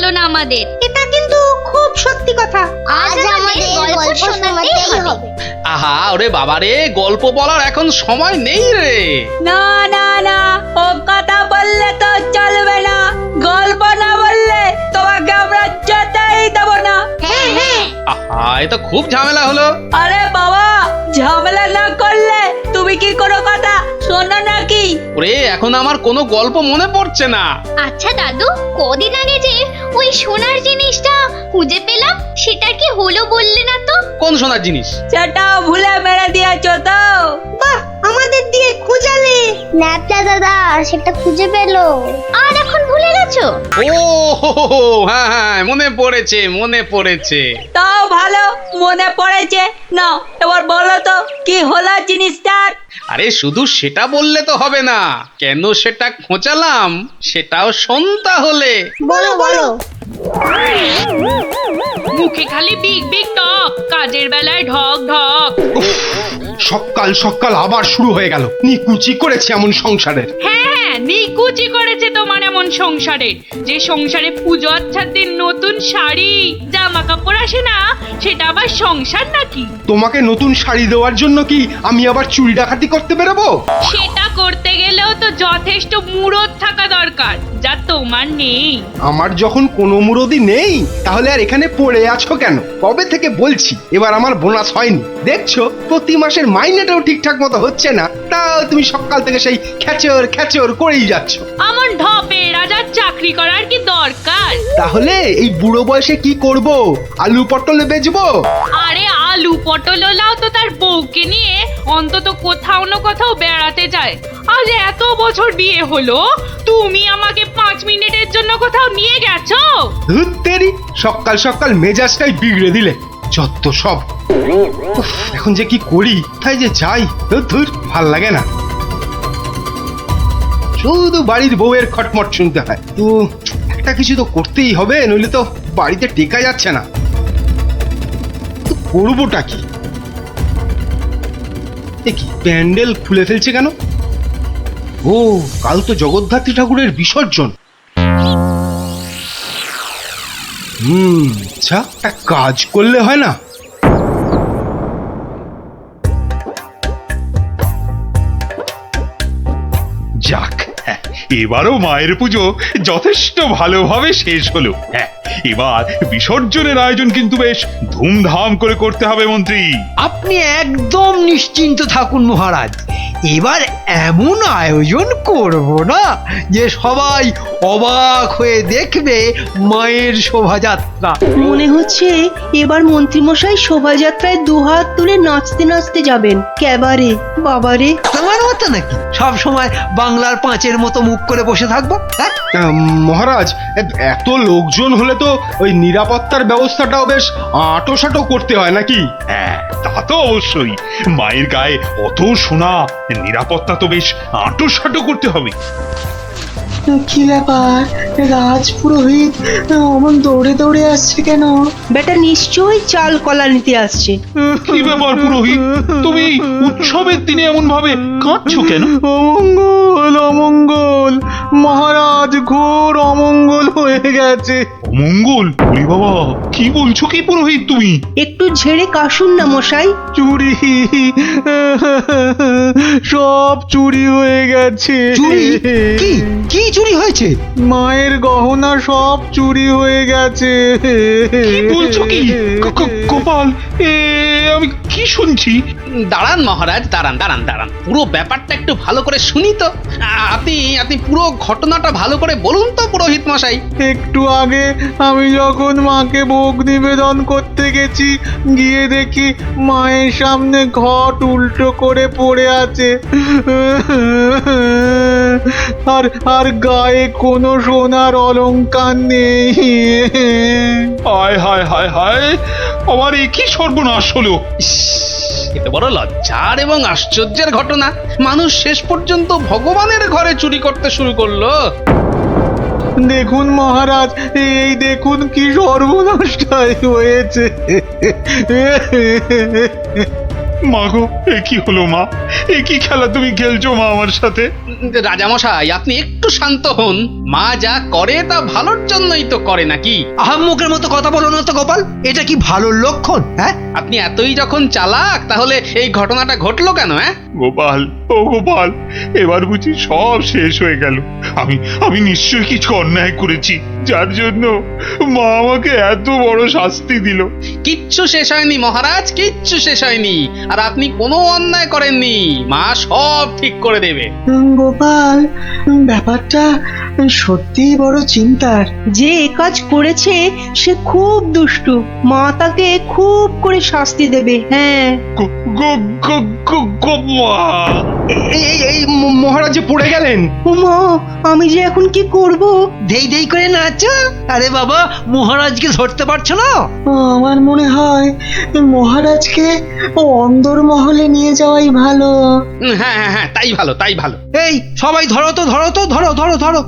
হলো না আমাদের। এটা কিন্তু খুব সত্যি কথা। আজ আমাদের গল্প শোনাতেই হবে। আহা ওরে বাবারে, গল্প বলার এখন সময় নেই রে। না না না, ও কথা বললে তো চলবে না। গল্প না বললে তোমাকে আমরা যেতেই দেবো না। হ্যাঁ হ্যাঁ, আহা এ তো খুব ঝামেলা হলো। আরে বাবা, ঝামেলা না করলে তুমি কি কোনো কথা শোনো নাকি? ওরে এখন আমার কোনো গল্প মনে পড়ছে না। আচ্ছা দাদু, কদিন আগে যে ওই সোনার জিনিসটা খুঁজে পেলাম, সেটা কি হলো বললে না তো? কোন সোনার জিনিস? সেটা ভুলে মেরে দিয়েছো তো? বাহ, আমাদের দিয়ে খুঁজালে। ন্যাপলা দাদা সেটা খুঁজে পেলো। আর এখন ভুলে গেছো? ও হ্যাঁ হ্যাঁ, মনে পড়েছে মনে পড়েছে। তাও ভালো মনে পড়েছে। না এবার বলো তো কি হলো জিনিসটার? আরে শুধু সেটা বললে তো হবে না, কেন সেটা খোঁচালাম সেটাও শুনতে হলে। বলো বলো। মুখে খালি বিগ বিগ টক, কাজের বেলায় ঢক ঢক। সকাল সকাল আবার শুরু হয়ে গেল নিকুচি করেছে এমন সংসারের। হ্যাঁ হ্যাঁ, নিকুচি করেছে তোমার এমন সংসারে, যে সংসারে পুজো আচ্ছার দিন নতুন শাড়ি জামা কাপড় আসে না, সেটা আবার সংসার নাকি? তোমাকে নতুন শাড়ি দেওয়ার জন্য কি আমি আবার চুরি ডাকাতি করতে বেরোবো? সেটা করতে গেলেও তো যথেষ্ট মুরদ থাকা দরকার, যা তোমার নেই। আমার যখন কোনো মুরদি নেই তাহলে আর এখানে পড়ে আছো কেন? কবে থেকে বলছি এবার আমার বোনাস হয়নি, দেখছো প্রতি মাসের মাইনেটাও ঠিকঠাক মতো হচ্ছে না, তাও তুমি সকাল থেকে সেই খেচর খেচর করেই যাচ্ছ। আমার ঢপে রাজার চাকরি করার কি দরকার? তাহলে এই বুড়ো বয়সে কি করব? আলু পটলে বেচবো? আরে আলু পটল লাও তো তার বউকে নিয়ে অন্তত কোথাও না কোথাও বেড়াতে যায়। আজ এত বছর বিয়ে হলো, তুমি আমাকে 5 মিনিটের জন্য কোথাও নিয়ে গেছো? ধুত্তেরি, সকাল সকাল মেজাজটাই বিগড়ে দিলে, যত সব। উফ, এখন যে কি করি, তাই যে যাই, ধুর ভাল লাগে না। শুধু বাড়ির বউয়ের খটমট শুনতে হয়। তো একটা কিছু তো করতেই হবে, নইলে তো বাড়িতে টেকা যাচ্ছে না। তো করবোটা কি? এ কি প্যান্ডেল খুলে ফেলছে কেন? ও কাল তো জগদ্ধাত্রী ঠাকুরের বিসর্জন। আচ্ছা একটা কাজ করলে হয় না? যাক, এবারও মায়ের পুজো যথেষ্ট ভালোভাবে শেষ হলো। হ্যাঁ, এবার বিসর্জনের আয়োজন কিন্তু বেশ ধুমধাম করে করতে হবে মন্ত্রী। আপনি একদম নিশ্চিন্ত থাকুন মহারাজ, এবার এমন আয়োজন করব না যে সবাই অবাক হয়ে দেখবে মায়ের শোভাযাত্রা। মনে হচ্ছে এবার মন্ত্রীমশাই শোভাযাত্রায় দুহাত তুলে নাচতে নাচতে যাবেন। ক্যাবারে বাবারে। আমার মতো নাকি সব সময় বাংলার পাঁচের মতো মুখ করে বসে থাকবো? হ্যাঁ, মহারাজ এত লোকজন হলে তো ওই নিরাপত্তার ব্যবস্থাটাও বেশ আঁটোসাঁটো করতে হয় নাকি? হ্যাঁ, তা তো অবশ্যই। মায়ের গায়ে অত সোনা, নিরাপত্তা তো বেশ আঁটোসাঁটো করতে হবে। কি ব্যাপার, রাজপুরোহিত অমন দৌড়ে দৌড়ে আসছে কেন? বেটা নিশ্চয়ই চাল কলা নিতে আসছে। কি ব্যাপার পুরোহিত, তুমি উৎসবের দিনে এমন ভাবে কাঁদছো কেন? অমঙ্গল অমঙ্গল, মহারাজ ঘোর অমঙ্গল হয়ে গেছে। অমঙ্গল? ওরে বাবা, কি বলছো কি পুরোহিত তুমি? একটু ঝেড়ে কাশুন না মশাই। চুরি, সব চুরি হয়ে গেছে। চুরি? কি কি চুরি হয়েছে? মায়ের গহনা সব চুরি হয়ে গেছে। কি বলছো কি? গোপাল, আমি কি শুনছি? দাঁড়ান মহারাজ, দাঁড়ান দাঁড়ান দাঁড়ান, পুরো ব্যাপারটা একটু ভালো করে শুনি তো। আপনি আপনি পুরো ঘটনাটা ভালো করে বলুন তো পুরোহিত মশাই। একটু আগে আমি যখন মাকে ভোগ নিবেদন করতে গেছি, গিয়ে দেখি মায়ের সামনে ঘট উল্টো করে পড়ে আছে, আর আর গায়ে কোনো সোনার অলংকার নেই। হায় হায় হায় হায়, আমার এ কি সর্বনাশ হলো! এটা বড় লজ্জার এবং আশ্চর্যের ঘটনা। মানুষ শেষ পর্যন্ত ভগবানের ঘরে চুরি করতে শুরু করলো। দেখুন মহারাজ, এই দেখুন কি সর্বনাশটাই হয়েছে। মা গো, এ কি হলো মা? এ কি খেলা তুমি খেলছো মা আমার সাথে? রাজামশাই আপনি একটু শান্ত হন। মা যা করে তা ভালোর জন্যই তো করে নাকি? আহাম্মকের মতো কথা বলো না তো গোপাল, এটা কি ভালো লক্ষণ? হ্যাঁ, আপনি এতই যখন চালাক তাহলে এই ঘটনাটা ঘটলো কেন? গোপাল, ও গোপাল, এবার বুঝি সব শেষ হয়ে গেল। আমি নিশ্চয়ই কিছু অন্যায় করেছি, যার জন্য মা আমাকে এত বড় শাস্তি দিল। কিচ্ছু শেষ হয়নি মহারাজ, কিচ্ছু শেষ হয়নি। আর আপনি কোনো অন্যায় করেননি, মা সব ঠিক করে দেবে। গোপাল, ব্যাপারটা সত্যিই বড় চিন্তার। যে এ কাজ করেছে সে খুব দুষ্টু, মা তাকে খুব করে শাস্তি দেবে। হ্যাঁ, গো গো গো গো গো মা! এই মহারাজ যে পড়ে গেলেন। ও মা, আমি যে এখন কি করব? দেই দেই করে নাচো। আরে বাবা, মহারাজকে ধরতে পারছো না? আমার মনে হয় মহারাজকে অন্দরমহলে নিয়ে যাওয়াই ভালো। হ্যাঁ হ্যাঁ হ্যাঁ, তাই ভালো, তাই ভালো। এই সবাই ধরো তো, ধরো তো, ধরো ধরো ধরো।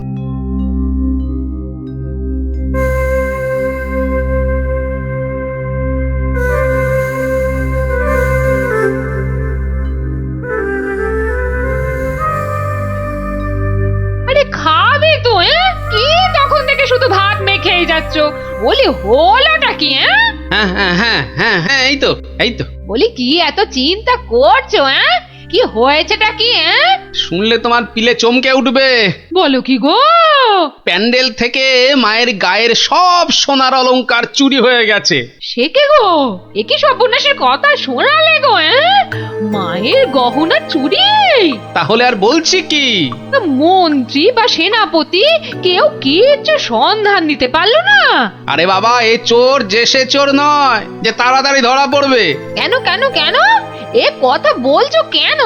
আরে খাবে তো, কি তখন থেকে শুধু ভাত মেখেই যাচ্ছ? বলি হলোটা কি? হ্যাঁ হ্যাঁ হ্যাঁ হ্যাঁ হ্যাঁ, এই তো এই তো। বলি কি এত চিন্তা করছো? কি হয়েছেটা কি? শুনলে তোমার পিলে চমকে উঠবে। বলো কি গো? প্যান্ডেল থেকে মায়ের গায়ের সব সোনার অলংকার চুরি হয়ে গেছে। সে কে গো? এ কি সর্বনাশের কথা শোনালে গো? মায়ের গহনা চুরি? তাহলে আর বলছি কি? মন্ত্রী বা সেনাপতি কেউ কিচ্ছু সন্ধান দিতে পারলো না? আরে বাবা, এ চোর যে সে চোর নয় যে তাড়াতাড়ি ধরা পড়বে। কেন কেন কেন? এ কথা বলছো কেন?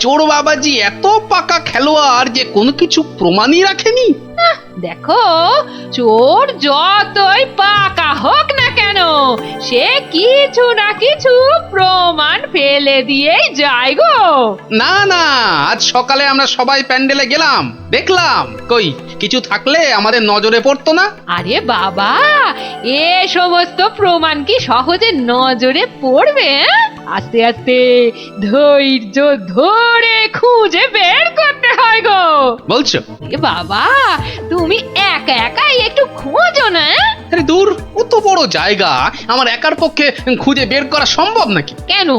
চোর বাবাজি এত পাকা খেলোয়াড় যে কোনো কিছু প্রমাণই রাখেনি। দেখো, চোর যতই পাকা হোক না কেন, সে কিছু না কিছু প্রমাণ ফেলে দিয়েই যায় গো। না না, আজ সকালে আমরা সবাই প্যান্ডেলে গেলাম, দেখলাম কই কিছু থাকলে আমাদের নজরে পড়তো না। আরে বাবা, এ সমস্ত প্রমাণ কি সহজে নজরে পড়বে? আস্তে আস্তে ধৈর্য ধরে খুঁজে বের করতে হয় গো। বলছো? এ বাবা, তুমি একা একাই একটু খোঁজো না। আরে দূর, অত বড় জায়গা আমার একার পক্ষে খুঁজে বের করা সম্ভব নাকি? কেন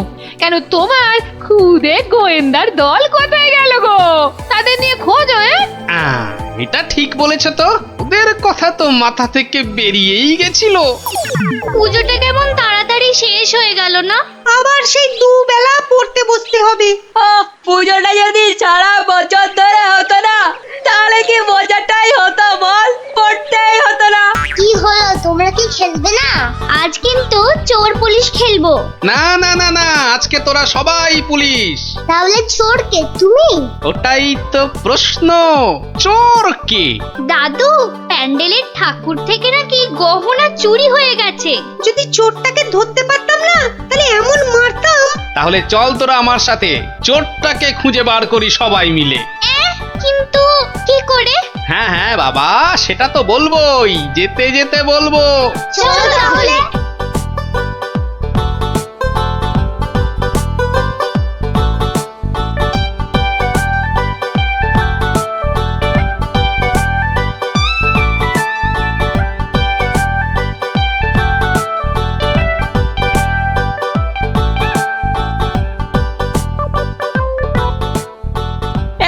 কেন, তোমার খুদে গোয়েন্দার দল কোথায় গেল গো? তাদের নিয়ে খোঁজো। এটা ঠিক বলেছো তো, ওদের কথা তো মাথা থেকে বেরিয়েই গেছিল। পুজোটা কেমন তাড়াতাড়ি শেষ হয়ে গেল না? আবার সেই দুবেলা পড়তে বসতে হবে। পুজোটা যদি সারা বছর ধরে হতো না, তাহলে কি মজাটাই হতো বল? পড়তেই হতো না। কি হলো, তোমরা কি খেলবে না? আজ কিন্তু চোর পুলিশ খেলবো। না না না না, আজকে তোরা সবাই পুলিশ। তাহলে চোর কে, তুমি? ওটাই তো প্রশ্ন, চোর কে? দাদু, প্যান্ডেলের ঠাকুর থেকে নাকি গহনা চুরি হয়ে গেছে। যদি চোরটাকে ধরতে পারতাম না, তাহলে এমন মারতাম। তাহলে চল তোরা আমার সাথে চোরটাকে খুঁজে বার করি সবাই মিলে। কিন্তু কি করে? হ্যাঁ হ্যাঁ বাবা, সেটা তো বলবোই, যেতে যেতে বলবো। চলো তাহলে।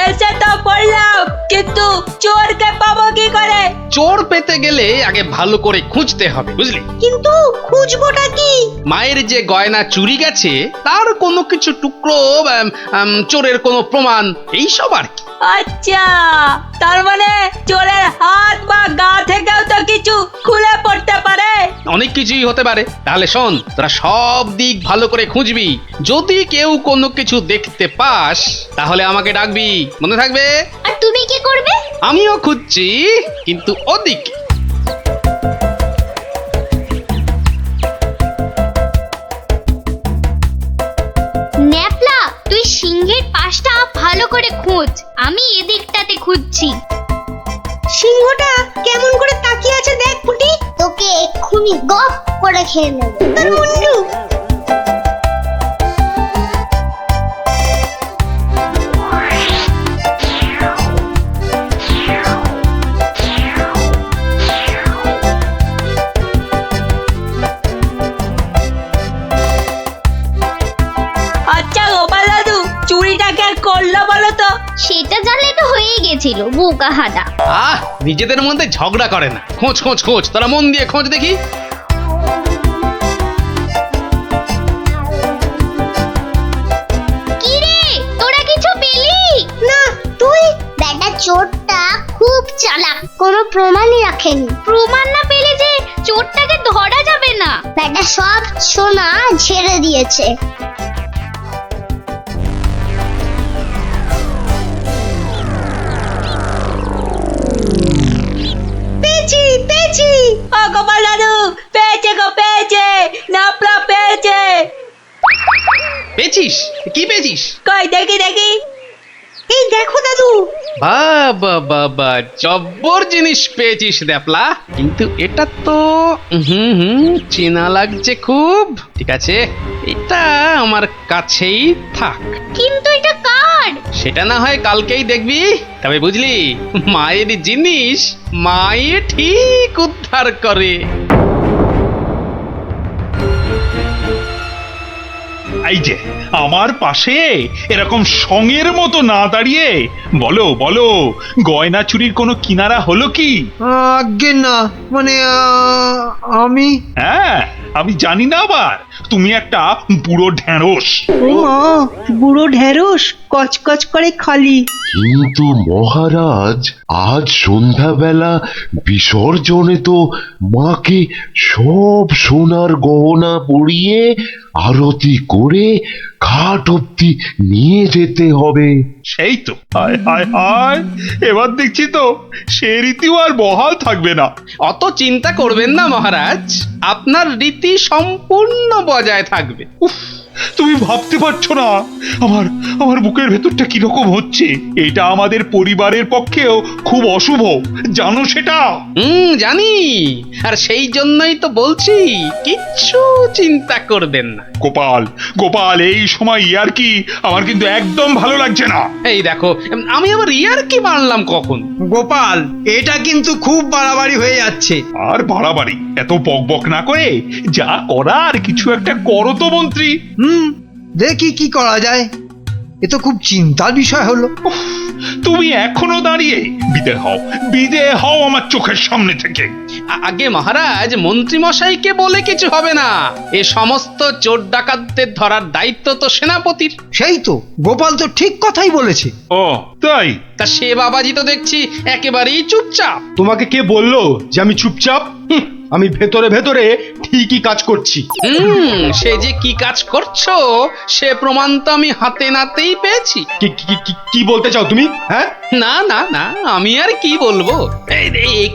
এসে তো পড়লাম, কিন্তু চোরকে পাবো কি করে? চোর পেতে গেলে আগে ভালো করে খুঁজতে হবে, বুঝলি? কিন্তু খুঁজবোটা কি? মায়ের যে গয়না চুরি গেছে তার কোনো কিছু টুকরো, চোরের কোনো প্রমাণ, এইসব আর কি। আচ্ছা, তার মানে চোরের হাত বা গা থেকেও তো কিছু খুলে পড়তে পারে। অনেক কিছুই হতে পারে। তাহলে শোন, তোরা সব দিক ভালো করে খুঁজবি, যদি কেউ কোনো কিছু দেখতে পাস তাহলে আমাকে ডাকবি, মনে থাকবে? আর তুমি কি করবে? আমিও খুঁজছি, কিন্তু ওদিকে। ন্যাপলা, তুই সিংহের পাশটা ভালো করে খোঁজ, আমি এদিকটাতে খুঁজছি। সিংহটা কেমন করে তাকিয়ে আছে দেখ পুটি। তোকে এক্ষুনি গপ করে খেয়ে নেবো। তার মুন্ডু। চুরিটা কে করলো বলো তো? সেটা জানলে তো হয়েই গেছিল বোকা হাদা। নিজেদের মধ্যে ঝগড়া করে না, খোঁজ খোঁজ খোঁজ, তোরা মন দিয়ে খোঁজ দেখি। কি রে, তোরা কিছু পেলি? না তুই? বেটা চোরটা খুব চালাক, কোনো প্রমাণই রাখেনি। প্রমাণ না পেলে যে চোরটাকে ধরা যাবে না। বেটা সব সোনা ঝেড়ে দিয়েছে। পেয়েছি পেয়েছি, ও গোপাল দাদু পেয়েছে গো, পেয়েছে, নাপলা পেয়েছে। পেয়েছিস? কি পেয়েছিস? কই দেখি দেখি। এই দেখো দাদু। বাবা বাবা, জব্বর জিনিস পেয়েছিস দ্যাপলা, কিন্তু এটা তো চেনা লাগছে খুব। ঠিক আছে, এটা আমার কাছেই থাক। কিন্তু এটা কার? সেটা না হয় কালকেই দেখবি। তবে বুঝলি, মায়ের জিনিস মায়ে ঠিক উদ্ধার করে। এই যে আমার পাশে এরকম সঙের মতো না দাঁড়িয়ে বলো বলো, গয়না চুরির কোনো কিনারা হলো কি? আজ্ঞে না, মানে আমি হ্যাঁ, আমি জানি না আবার তুমি একটা বুড়ো ঢেঁড়স। ও মা, বুড়ো ঢেঁড়স কচকচ করে খালি। কিন্তু মহারাজ, আজ সন্ধ্যাবেলা বিসর্জনে তো মাকে সব সোনার গহনা পরিয়ে আরতি করে ঘাট অব্দি নিয়ে যেতে হবে। সেই তো, হায় হায় হায়, এবার দেখছি তো সে রীতিও আর বহাল থাকবে না। অত চিন্তা করবেন না মহারাজ, আপনার রীতি সম্পূর্ণ বজায় থাকবে। উফ, তুমি ভাবতে পারছো না আমার আমার বুকের ভেতরটা কিরকম হচ্ছে। এটা আমাদের পরিবারের পক্ষেও খুব অশুভ, জানো সেটা? জানি, আর সেই জন্যই তো বলছি কিচ্ছু চিন্তা করবেন না। গোপাল গোপাল, এই সময় ইয়ার কি আমার কিন্তু একদম ভালো লাগছে না। এই দেখো, আমি আবার ইয়ার কি মারলাম কখন? গোপাল, এটা কিন্তু খুব বাড়াবাড়ি হয়ে যাচ্ছে। আর বাড়াবাড়ি এত বকবক না করে যা করার কিছু একটা করো তো মন্ত্রী। দেখি কি করা যায়। এ তো খুব চিন্তার বিষয় হলো। তুমি এখনো দাঁড়িয়ে? বিদে হও আমার চোখের সামনে থেকে। আগে মহারাজ, মন্ত্রী মশাইকে বলে কিছু হবে না। এ সমস্ত চোর ডাকাতদের ধরার দায়িত্ব তো সেনাপতির। সেই তো, গোপাল তো ঠিক কথাই বলেছে। ও তাই? তা সে বাবাজি তো দেখছি একেবারেই চুপচাপ। তোমাকে কে বললো যে আমি চুপচাপ? আমি ভেতরে ভেতরে ঠিকই কাজ করছি। সে যে কি কাজ করছো সে প্রমাণ তো আমি হাতে নাতেই পেয়েছি। কি বলতে চাও তুমি? হ্যাঁ, না না না, আমি আর কি বলবো।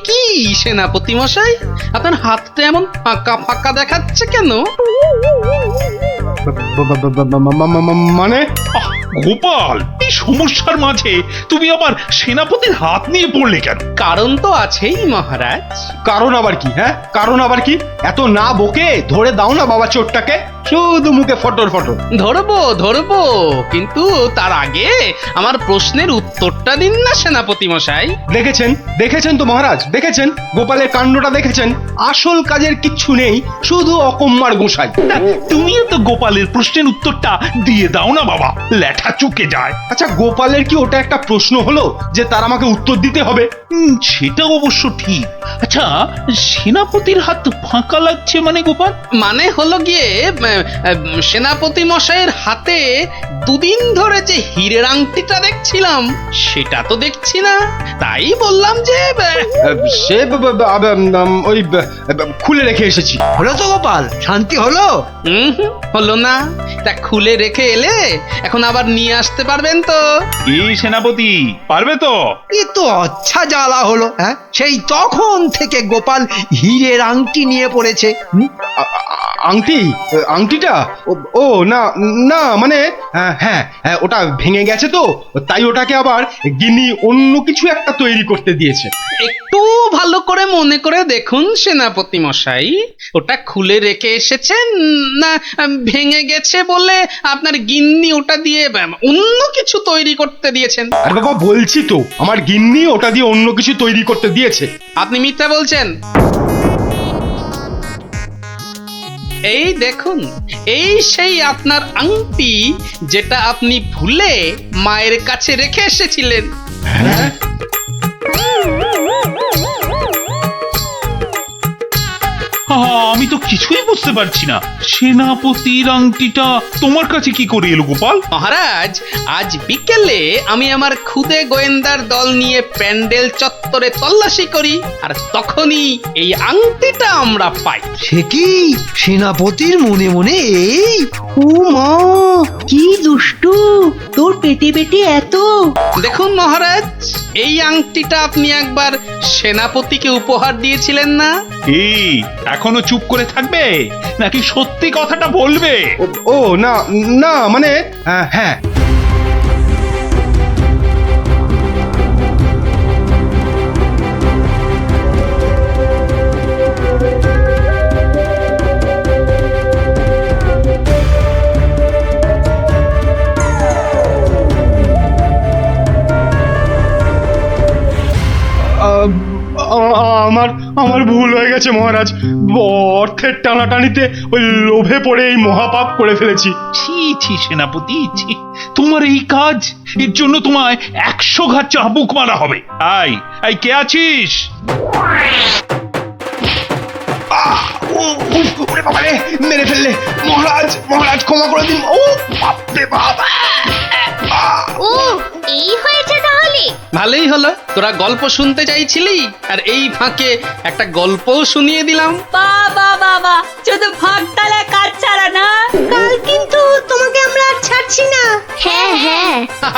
কি সেনাপতি মশাই, আপনার হাতটা এমন ফাঁকা ফাঁকা দেখাচ্ছে কেন? মানে গোপাল, এই সমস্যার মাঝে তুমি আবার সেনাপতির হাত নিয়ে পড়লে কেন? কারণ তো আছেই মহারাজ। কারণ আবার কি? হ্যাঁ, কারণ আবার কি? এত না বকে ধরে দাও না বাবা চোরটাকে, শুধু মুখে ফটর ফটর। ধরবো ধরবো, কিন্তু তার আগে আমার প্রশ্নের উত্তরটা দিন না সেনাপতি মশাই। দেখেছেন দেখেছেন তো মহারাজ, দেখেছেন গোপালের কাণ্ডটা দেখেছেন? আসল কাজের কিচ্ছু নেই, শুধু অকম্মার গোসাই। তুমিও তো গোপালের প্রশ্নের উত্তরটা দিয়ে দাও না বাবা, লেঠা চুকে যায়। আচ্ছা, গোপালের কি ওটা একটা প্রশ্ন হলো যে তার আমাকে উত্তর দিতে হবে? সেটা অবশ্য ঠিক। আচ্ছা, সেনাপতির হাত ফাঁকা লাগছে মানে গোপাল? মানে হলো গিয়ে, সেনাপতি মশাইয়ের হাতে দুদিন ধরে যে হীরের আংটিটা দেখছিলাম সেটা তো দেখছি না, তাই বললাম যে সে ওই খুলে রেখে এসেছি। হলো তো গোপাল, শান্তি হলো? হলো না। তা খুলে রেখে এলে এখন আবার নিয়ে আসতে পারবেন তো? এই সেনাপতি পারবে তো? এ তো আচ্ছা জ্বালা হলো। হ্যাঁ, সেই তখন থেকে গোপাল হীরের আংটি নিয়ে পড়েছে। আংটি? আংটিটা? ও না না, মানে হ্যাঁ, ওটা ভেঙে গেছে তো, তাই ওটাকে আবার গিন্নি অন্য কিছু একটা তৈরি করতে দিয়েছে। একটু ভালো করে মনে করে দেখুন সেনাপতি মশাই, ওটা খুলে রেখে এসেছেন না ভেঙে গেছে বলে আপনার গিন্নি ওটা দিয়ে অন্য কিছু তৈরি করতে দিয়েছেন? আর বাবা বলছি তো, আমার গিন্নি ওটা দিয়ে অন্য কিছু তৈরি করতে দিয়েছে। আপনি মিথ্যা বলছেন। এই দেখুন, এই সেই আপনার আংটি যেটা আপনি ভুলে মায়ের কাছে রেখে এসেছিলেন। আমি তো কিছুই বুঝতে পারছি না, সেনাপতির আংটিটা তোমার কাছে কি করে এলো গোপাল? মহারাজ, আজ বিকেলে আমি আমার খুদে গোয়েন্দার দল নিয়ে প্যান্ডেল চত্বরে তল্লাশি করি, আর তখনই এই আংটিটা আমরা পাই। সে কি সেনাপতির মনে মনে এই? ও মা, কি দুষ্টু, তোর পেটে পেটে এত। দেখুন মহারাজ, এই আংটিটা আপনি একবার সেনাপতিকে উপহার দিয়েছিলেন না? এই এখনো চুপ করে থাকবে নাকি সত্যি কথাটা বলবে? ও না না, মানে হ্যাঁ, আমার ভুল হয়ে গেছে মহারাজ। অর্থের টানাটানিতে ওই লোভে পড়ে এই মহাপাপ করে ফেলেছি। ছি ছি সেনাপতি, ছি, তোমার এই কাজ, এর জন্য তোমায় 100 ঘা চাবুক মারা হবে। আই কে আছিস? মেরে ফেললে মহারাজ, মহারাজ ক্ষমা করে দিন। ও বাপরে বাপ! ও, এই হয়েছে তাহলে। ভালোই হলো, তোরা গল্প শুনতে চাইছিলি, আর এই ফাঁকে একটা গল্পও শুনিয়ে দিলাম। বাবা বাবা, শুধু ফাঁক তালে কাজ ছাড়া না। কাল কিন্তু তোমাকে আমরা আর ছাড়ছি না। হ্যাঁ হ্যাঁ,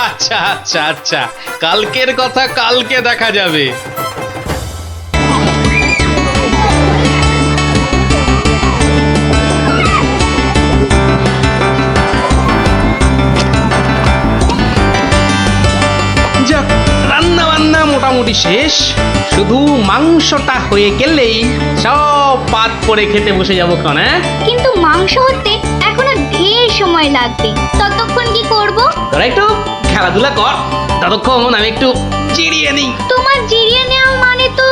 আচ্ছা আচ্ছা আচ্ছা, কালকের কথা কালকে দেখা যাবে। যাক, রান্না বান্না মোটামুটি শেষ, শুধু মাংসটা হয়ে গেলেই সব পাত করে খেতে বসে যাবো ক্ষণ। কিন্তু মাংস হতে এখনো ঢের সময় লাগবে। ততক্ষণ কি করব? তোরা একটু খেলাধুলা কর, ততক্ষণ আমি একটু জিরিয়ে নিই। তোমার জিরিয়ে নেওয়া মানে তো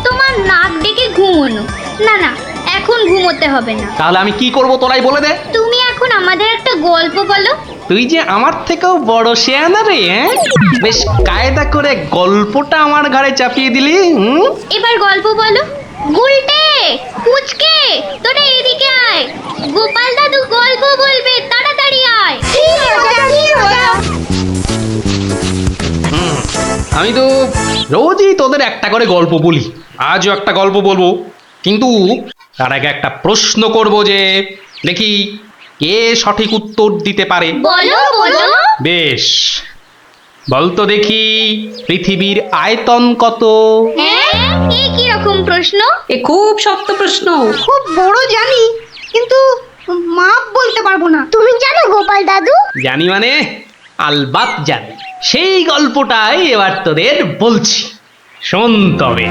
তোমার নাক ডেকে ঘুমোনো। না না, এখন ঘুমোতে হবে না। তাহলে আমি কি করব তোরাই বলে দে। তুমি এখন আমাদের একটা গল্প বলো। তুই যে আমার থেকেও বড় শেয়ানা রে, বেশ কায়দা করে গল্পটা আমার ঘাড়ে চাপিয়ে দিলি। এবার গল্প বলো। গুলটে, পুচকে, তোরা এদিকে আয়। গোপাল দাদু গল্প বলবে, তাড়াতাড়ি আয়। আমি তো রোজই তোদের একটা করে গল্প বলি, আজও একটা গল্প বলবো, কিন্তু তার আগে একটা প্রশ্ন করব, যে দেখি কে সঠিক উত্তর দিতে পারে। বলো বলো। বেশ, বলতো দেখি পৃথিবীর আয়তন কত? হ্যাঁ, এই কি রকম প্রশ্ন? এ খুব শক্ত প্রশ্ন। খুব বড় জানি, কিন্তু মাপ বলতে পারবো না। তুমি জানো গোপাল দাদু? জানি মানে আলবাত জানি। সেই গল্পটাই এবার তোদের বলছি, শোন তবে।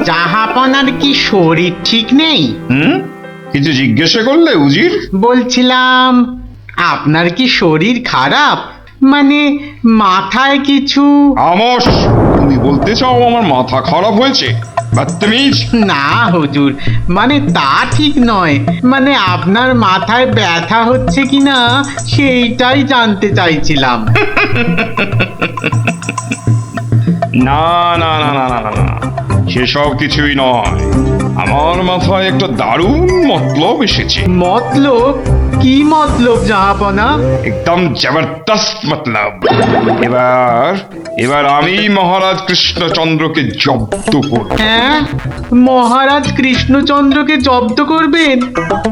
জাহাপনার কি শরীর ঠিক নেই? কিছু জিজ্ঞাসা করলে উজির? বলছিলাম, আপনার কি শরীর খারাপ? মানে মাথায় কিছু? আমস, তুমি বলতে চাও আমার মাথা খারাপ হয়েছে? বদতমিজ! না হুজুর, মানে তা ঠিক নয়, মানে আপনার মাথায় ব্যথা হচ্ছে কিনা সেইটাই জানতে চাইছিলাম। না না না না না না, সেসব কিছুই নয়। আমার মাথায় একটা দারুণ মতলব এসেছে। মতলব? কি মতলব জাহাপনা? একদম জবরদস্ত মতলব। এবার আমি মহারাজ কৃষ্ণচন্দ্রকে জব্দ করব। হ্যাঁ, মহারাজ কৃষ্ণচন্দ্রকে জব্দ করবেন?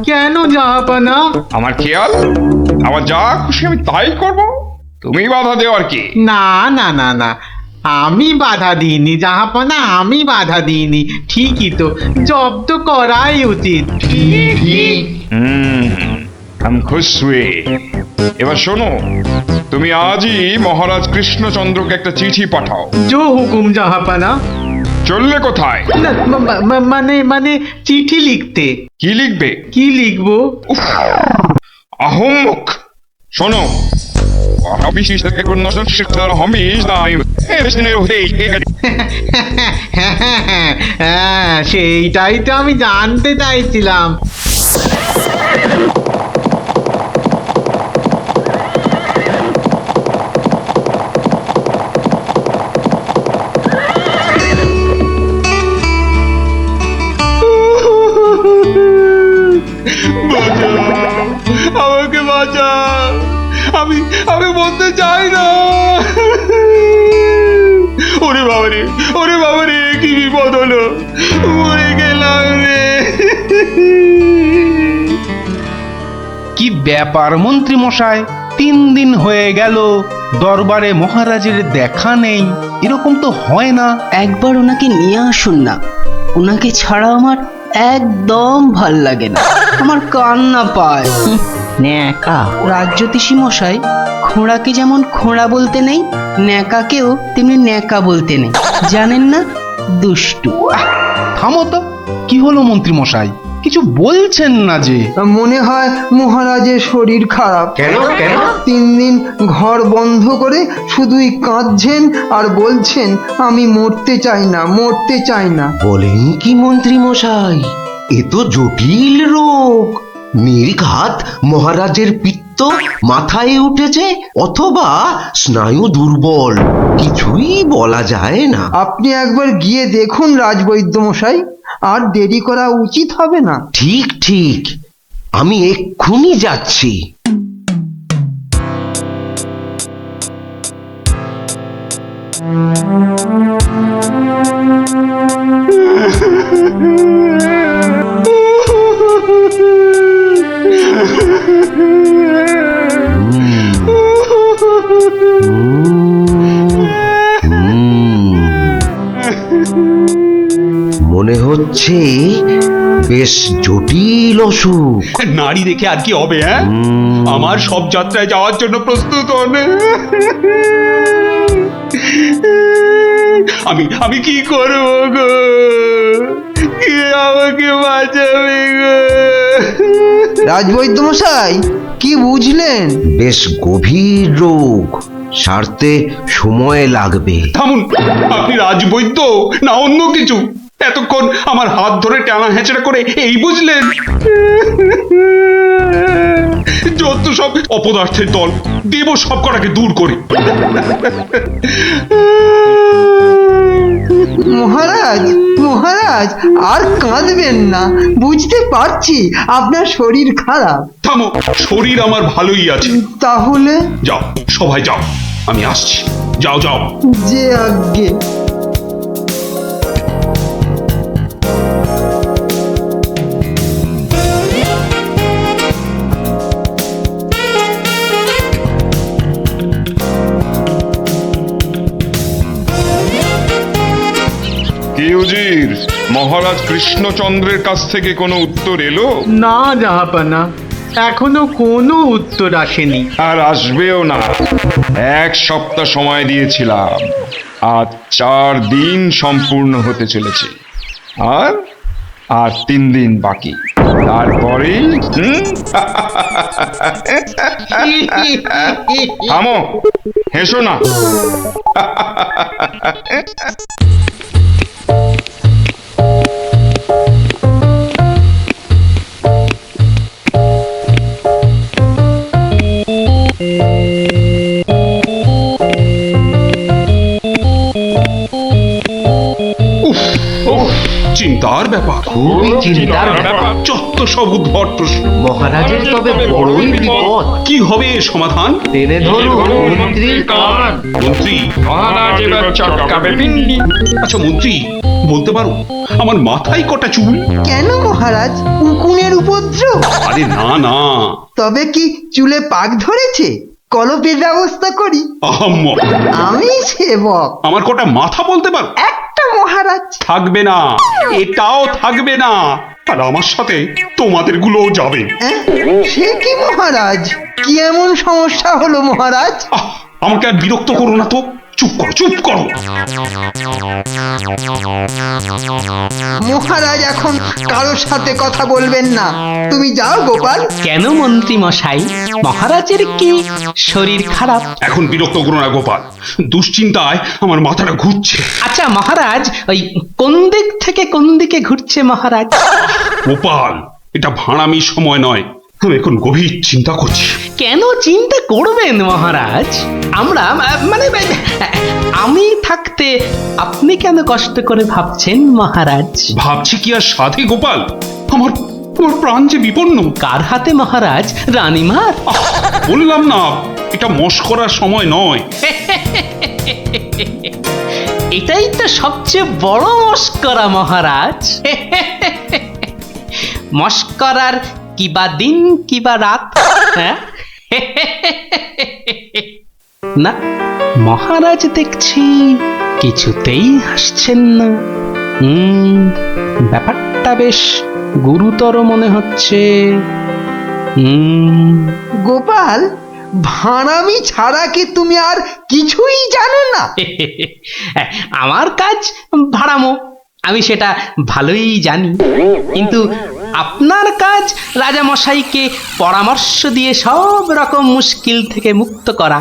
কেন জাহাপনা? আমার খেয়াল, আমার যা খুশি আমি তাই করব, তুমি বাধা দেও আর কি। না না না না, আমি বাধা দিইনি জাহাপনা, আমি বাধা দিইনি। ঠিকই তো, জব্দ করাই উচিত। हम खुश हुए। এবার শোনো, তুমি আজই মহারাজ কৃষ্ণচন্দ্রকে একটা চিঠি পাঠাও। জো হুকুম জাহাপনা। চললে কোথায়? না, মানে চিঠি লিখতে। কি লিখবে? কি লিখবো? আহম্মক! শোনো, habe ich das genossen, habe ich nein. হ্যাঁ, সেইটাই তো আমি জানতে চাইছিলাম। আমাকে বাঁচা, আমি বলতে চাই না। ওরে বাবারে কি বিপদ হলো, মরে গেলাম রে। কি ব্যাপার মন্ত্রী মশাই, 3 দিন হয়ে গেল দরবারে মহারাজের দেখা নেই, এরকম তো হয় না। একবার ওনাকে নিয়ে আসুন না, ওনাকে ছাড়া আমার একদম ভাল লাগে না, আমার কান্না পায়। ন্যাকা রাজ্যতীষী মশাই, খোঁড়াকে যেমন খোঁড়া বলতে নেই, ন্যাকাকেও তেমনি ন্যাকা বলতে নেই, জানেন না? দুষ্টু। থামো তো, কি হলো মন্ত্রী মশাই, কিছু বলছেন না যে? মনে হয় মহারাজের শরীর খারাপ। কেন কেন? 3 দিন ঘর বন্ধ করে শুধুই কাঁদছেন আর বলছেন আমি মরতে চাই না, মরতে চাই না। বলেন কি মন্ত্রী মশাই, এ তো জটিল রোগ। নির্ঘাত মহারাজের পিত্ত মাথায় উঠেছে, অথবা স্নায়ু দুর্বল, কিছুই বলা যায় না। আপনি একবার গিয়ে দেখুন রাজবৈদ্য মশাই, আর দেরি করা উচিত হবে না। ঠিক ঠিক, আমি এক্ষুনি যাচ্ছি। মনে হচ্ছে বেশ জটিল অসুখ। নারী দেখে আর কি হবে? হ্যাঁ, আমার সব যাত্রায় যাওয়ার জন্য প্রস্তুত হন। আমি কি করব গো? কে আমাকে বাঁচাবে গো? রাজবৈদ্য মশাই, কি বুঝলেন? বেশ গভীর রোগ, সারতে সময় লাগবে। থামুন, আপনি রাজবৈদ্য না অন্য কিছু? এতক্ষণ আমার হাত ধরে টানা হেঁচড়া করে এই বুঝলেন? যত সব অপদার্থের দল, দেব সব কটাকে দূর করে। মহারাজ, মহারাজ আর কাঁদবেন না, বুঝতে পারছি আপনার শরীর খারাপ। থামো, শরীর আমার ভালোই আছে। তাহলে যাও, সবাই যাও, আমি আসছি। যাও যাও। যে আজ্ঞে। কি উজির, মহারাজ কৃষ্ণচন্দ্রের কাছ থেকে কোনো উত্তর এলো? না জাহাপানা, এখনো কোনো উত্তর আসেনি। আর আসবেও না। 1 সপ্তাহ সময় দিয়েছিলাম, আজ 4 দিন সম্পূর্ণ হতে চলেছে, আর 3 দিন বাকি। তারপরেই থামো, হেসো না। চিন্তার ব্যাপার, খুবই চিন্তার ব্যাপার। যত সব উদ্ভট প্রশ্ন। মহারাজের তবে বড়ই বিপদ। কি হবে সমাধান? টেনে ধরুন মন্ত্রীর কান। মন্ত্রী? মহারাজ এবার চটকাবে পিন্ডি। আচ্ছা মন্ত্রী, বলতে পারো আমার মাথায় কটা চুল? কেন মহারাজ, উকুনের উপদ্রব? আরে না না। তবে কি চুলে পাক ধরেছে? কলপের ব্যবস্থা করি। আহাম্মক। আমি সেবক। আমার কটা মাথা বলতে পারো? একটা মহারাজ। থাকবে না, এটাও থাকবে না, আর আমার সাথে তোমাদের গুলোও যাবে। সে কি মহারাজ, কি এমন সমস্যা হলো মহারাজ? আমাকে আর বিরক্ত করো না তো, চুপ করো চুপ করো। মহারাজ এখন কারোর সাথে কথা বলবেন না, তুমি যাও গোপাল। কেন মন্ত্রী মশাই, মহারাজের কি শরীর খারাপ? এখন বিরক্ত করো না গোপাল, দুশ্চিন্তায় আমার মাথাটা ঘুরছে। আচ্ছা মহারাজ, ওই কোন দিক থেকে কোন দিকে ঘুরছে মহারাজ? গোপাল, এটা ভাড়ামি সময় নয়, আমি এখন গভীর চিন্তা করছি। কেন চিন্তা করবেন মহারাজ? আমরা মানে আমি থাকতে আপনি কেন কষ্ট করে ভাবছেন মহারাজ? ভাবছি কি আর সাধে গোপাল, আমার আমার প্রাণ যে বিপন্ন। কার হাতে মহারাজ? রানীমার? বললাম না, এটা মশকরার সময় নয়। এটাই তো সবচেয়ে বড় মস্করা মহারাজ। মস্করার কিবা দিন কিবা রাত? হ্যাঁ না, মহারাজ দেখছি কিছুতেই হাসছেন না। ব্যাপারটা বেশ গুরুতর মনে হচ্ছে। গোপাল, ভাঁড়ামি ছাড়া কি তুমি আর কিছুই জানো না? আমার কাজ ভাড়ামো, আমি সেটা ভালোই জানি, কিন্তু আপনার কাজ রাজামশাইকে পরামর্শ দিয়ে সব রকম মুশকিল থেকে মুক্ত করা,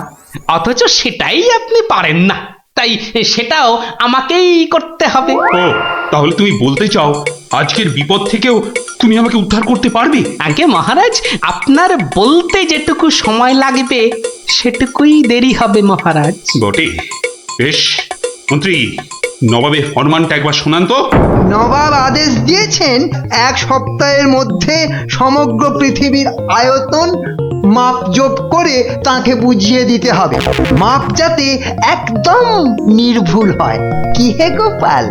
অথচ সেটাই আপনি পারেন না, তাই সেটাও আমাকেই করতে হবে। ও, তাহলে তুমি বলতে চাও আজকের বিপদ থেকেও তুমি আমাকে উদ্ধার করতে পারবে? আগে মহারাজ, আপনার বলতে যেটুকু সময় লাগবে সেটুকুই দেরি হবে মহারাজ। বটে, বেশ। মন্ত্রী, নবাবের ফরমানটা একবার শোনান তো। নবাব আদেশ দিয়েছেন 1 সপ্তাহের মধ্যে সমগ্র পৃথিবীর আয়তন মাপজোপ করে তাকে বুঝিয়ে দিতে হবে, মাপ যাতে একদম নির্ভুল হয়। কি হে গোপাল,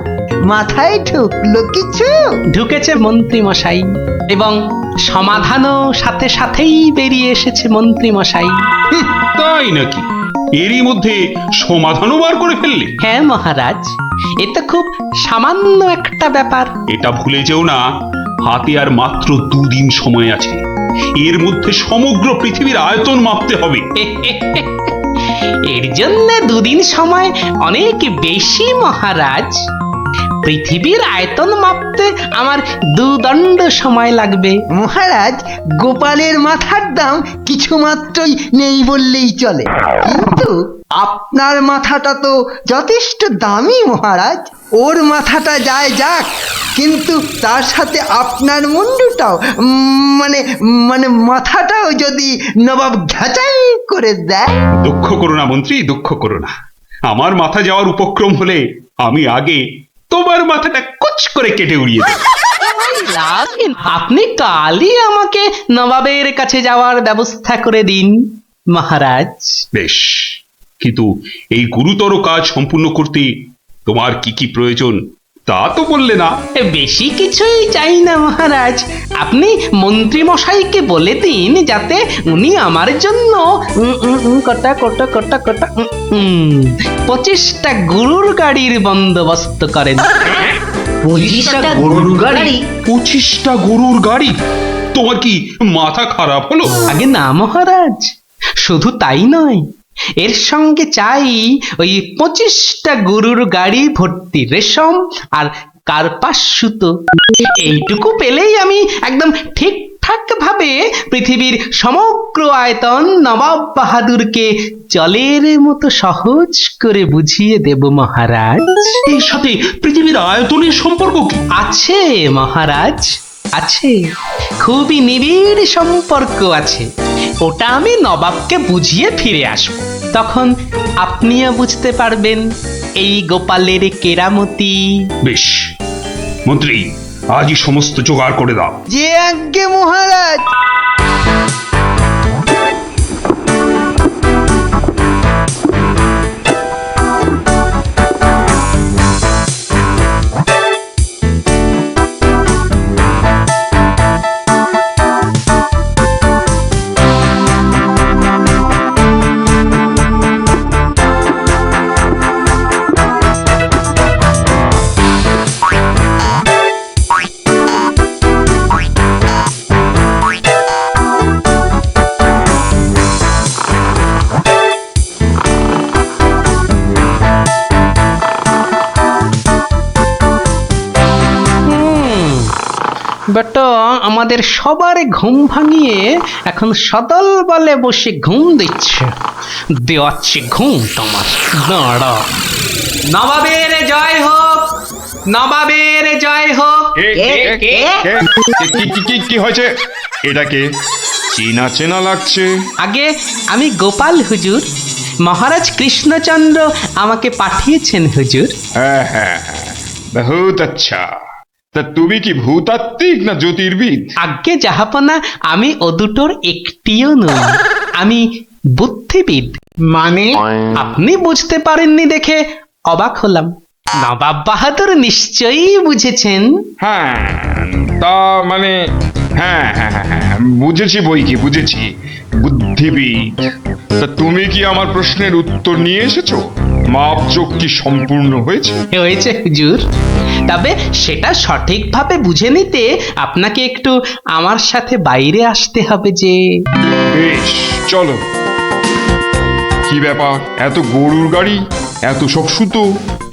মাথায় ঢুকলো কিছু? ঢুকেছে মন্ত্রী মশাই, এবং সমাধানও সাথে সাথেই বেরিয়ে এসেছে মন্ত্রী মশাই। তাই নাকি? এরই মধ্যে সমাধানও বার করে ফেললে? হ্যাঁ মহারাজ, এ তো খুব সামান্য একটা ব্যাপার। এটা ভুলে যেও না, হাতে আর মাত্র 2 দিন সময় আছে, এর মধ্যে সমগ্র পৃথিবীর আয়তন মাপতে হবে। এর জন্য 2 দিন সময় অনেক বেশি মহারাজ। পৃথিবীর আয়তন মাপতে আমার 2 দণ্ড সময় লাগবে। মহারাজ, গোপালের মাথার দাম কিছু মাত্রই নেই বললেই চলে, কিন্তু আপনার মাথাটা তো যথেষ্ট দামি মহারাজ। ওর মাথাটা যায় যাক, কিন্তু তার সাথে আপনার মুন্ডুটাও মানে মানে মাথাটাও যদি নবাব ঘাচাই করে দেয়। দুঃখ করো না মন্ত্রী, দুঃখ করো না। আমার মাথা যাওয়ার উপক্রম হলে আমি আগে তোমার মাথাটা কুচ করে কেটে উড়িয়ে দেব। আপনি কালই আমাকে নবাবের কাছে যাওয়ার ব্যবস্থা করে দিন মহারাজ। বেশ, কিন্তু এই গুরুতর কাজ সম্পূর্ণ করতে তোমার কি কি প্রয়োজন তা তো বললে না। বেশি কিছুই চাই না মহারাজ, আপনি মন্ত্রী মশাইকে বলে দিন যাতে উনি আমার জন্য কটা 25টা গরুর গাড়ির বন্দোবস্ত করেন। 25টা গরুর গাড়ি? 25টা গরুর গাড়ি? তোমার কি মাথা খারাপ হলো? আগে না মহারাজ, শুধু তাই নয়, এর সঙ্গে চাই ওই 25টা গরুর গাড়ি ভর্তি রেশম আর কার্পাস সুতো। এইটুকু পেলেই আমি একদম ঠিকঠাক ভাবে পৃথিবীর সমগ্র আয়তন নবাব বাহাদুরকে জলের মতো সহজ করে বুঝিয়ে দেব মহারাজ। এর সাথে পৃথিবীর আয়তনের সম্পর্ক কি? আছে মহারাজ, আছে, খুবই নিবিড় সম্পর্ক আছে। ওটা আমি নবাবকে বুঝিয়ে ফিরে আসব, তখন আপনিও বুঝতে পারবেন এই গোপালের কেরামতি। বেশ মন্ত্রী, আজই সমস্ত জোগাড় করে দাও। যে আজ্ঞে মহারাজ। বেটা আমাদের সবার ঘুম ভাঙিয়ে এখন সদল বলে বসে ঘুম দিচ্ছে। দেওয়াচ্ছি ঘুম তোমার, দাঁড়া। নবাবের জয় হোক, নবাবের জয় হোক। কি হয়েছে? এটাকে চেনা চেনা লাগছে। আগে আমি গোপাল হুজুর, মহারাজ কৃষ্ণচন্দ্র আমাকে পাঠিয়েছেন হুজুর। হ্যাঁ হ্যাঁ হ্যাঁ, বহুত আচ্ছা। তা তুমি কি ভূতাত্ত্বিক না জ্যোতির্বিদ? আজ্ঞে জাহাপনা, আমি ও দুটোর একটিও নই, আমি বুদ্ধিবিদ। মানে আপনি বুঝতে পারেননি দেখে অবাক হলাম। নবাব বাহাদুর নিশ্চয়ই বুঝেছেন। হ্যাঁ, তা মানে হ্যাঁ হ্যাঁ হ্যাঁ হ্যাঁ, বুঝেছি বই কি, বুঝেছি, বুদ্ধিবিদ। তা তুমি কি আমার প্রশ্নের উত্তর নিয়ে এসেছো? মাপযোগ কি সম্পূর্ণ হয়েছে? হয়েছে হুজুর, তবে সেটা সঠিকভাবে বুঝে নিতে আপনাকে একটু আমার সাথে বাইরে আসতে হবে যে। বেশ, চলো। কি ব্যাপার, এত গরুর গাড়ি, এত সব সুতো,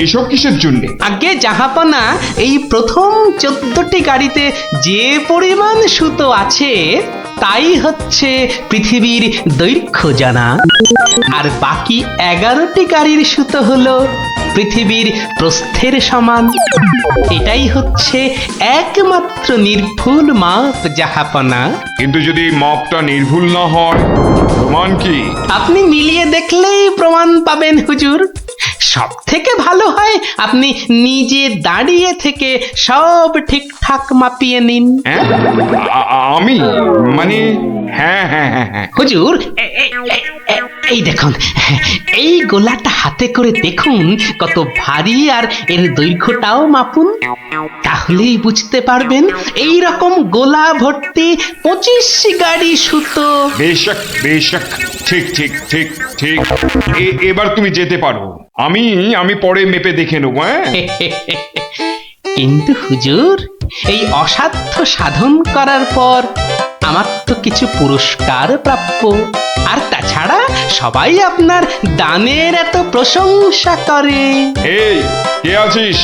এসব কিসের জন্য? আগে জাহাপনা, এই প্রথম 14টি গাড়িতে যে পরিমাণ সুতো আছে তাই হচ্ছে পৃথিবীর দৈর্ঘ্য জানা, আর বাকি 11টি গাড়ির সুতো হলো পৃথিবীর প্রস্থের সমান। এটাই হচ্ছে একমাত্র নির্ভুল মাপ জাহাপনা। কিন্তু যদি মাপটা নির্ভুল না হয়, প্রমাণ কি? আপনি মিলিয়ে দেখলেই প্রমাণ পাবেন হুজুর। সব থেকে ভালো হয় আপনি নিজে দাঁড়িয়ে থেকে সব ঠিকঠাক মাপিয়ে নিন। হ্যাঁ? আমি মানে হ্যাঁ হ্যাঁ হ্যাঁ হ্যাঁ হুজুর, এই দেখুন, এই গোলাটা হাতে করে দেখুন কত ভারী, আর এর দৈর্ঘ্যটাও মাপুন, তাহলেই বুঝতে পারবেন এই রকম গোলা ভর্তি 25 গাড়ি সুতো। বেশক বেশক, ঠিক ঠিক ঠিক ঠিক। এবার তুমি যেতে পারো, আমি পরে মেপে দেখে নেবো। হ্যাঁ, কিন্তু হুজুর, এই অসাধ্য সাধন করার পর আমার তো কিছু পুরস্কার প্রাপ্য, আর তাছাড়া সবাই আপনার দানের এত প্রশংসা করে। এই কে আছিস?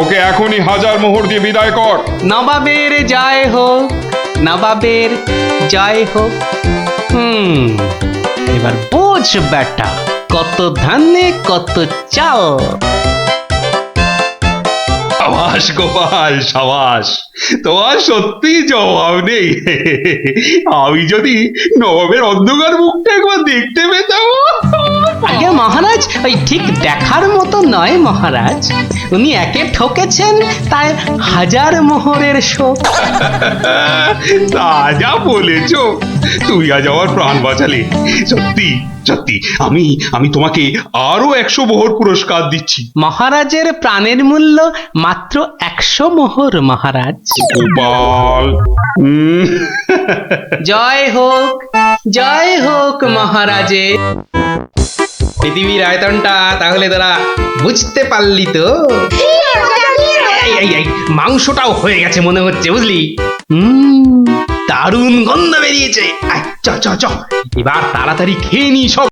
ওকে এখনই 1000 মোহর দিয়ে বিদায় কর। নবাবের জয় হোক, নবাবের জয় হোক। এবার বোঝ বেটা, কত ধানে কত চাল। সাবাস গোপাল, সাবাস, তোমার সত্যি জবাব নেই। আমি যদি নবাবের অন্ধকার মুখটা একবার দেখতে পেতাম। আগে মহারাজ, ওই ঠিক দেখার মতো নয় মহারাজ, উনি একে ঠকেছেন তাই 1000 মোহরের শোক। তা যা বলেছ, তুই আজ আমার প্রাণ বাঁচালে। সত্যি সত্যি, আমি তোমাকে আরো 100 মোহর পুরস্কার দিচ্ছি। মহারাজের প্রাণের মূল্য মাত্র 100 মোহর মহারাজ। গোপাল, জয় হোক, জয় হোক মহারাজে। পৃথিবীর আয়তনটা তাহলে তোরা বুঝতে পারলি তো? এই মাংসটাও হয়ে গেছে মনে হচ্ছে, বুঝলি? দারুণ গন্ধ বেরিয়েছে। চ চ চ, এবার তাড়াতাড়ি খেয়ে নি সব।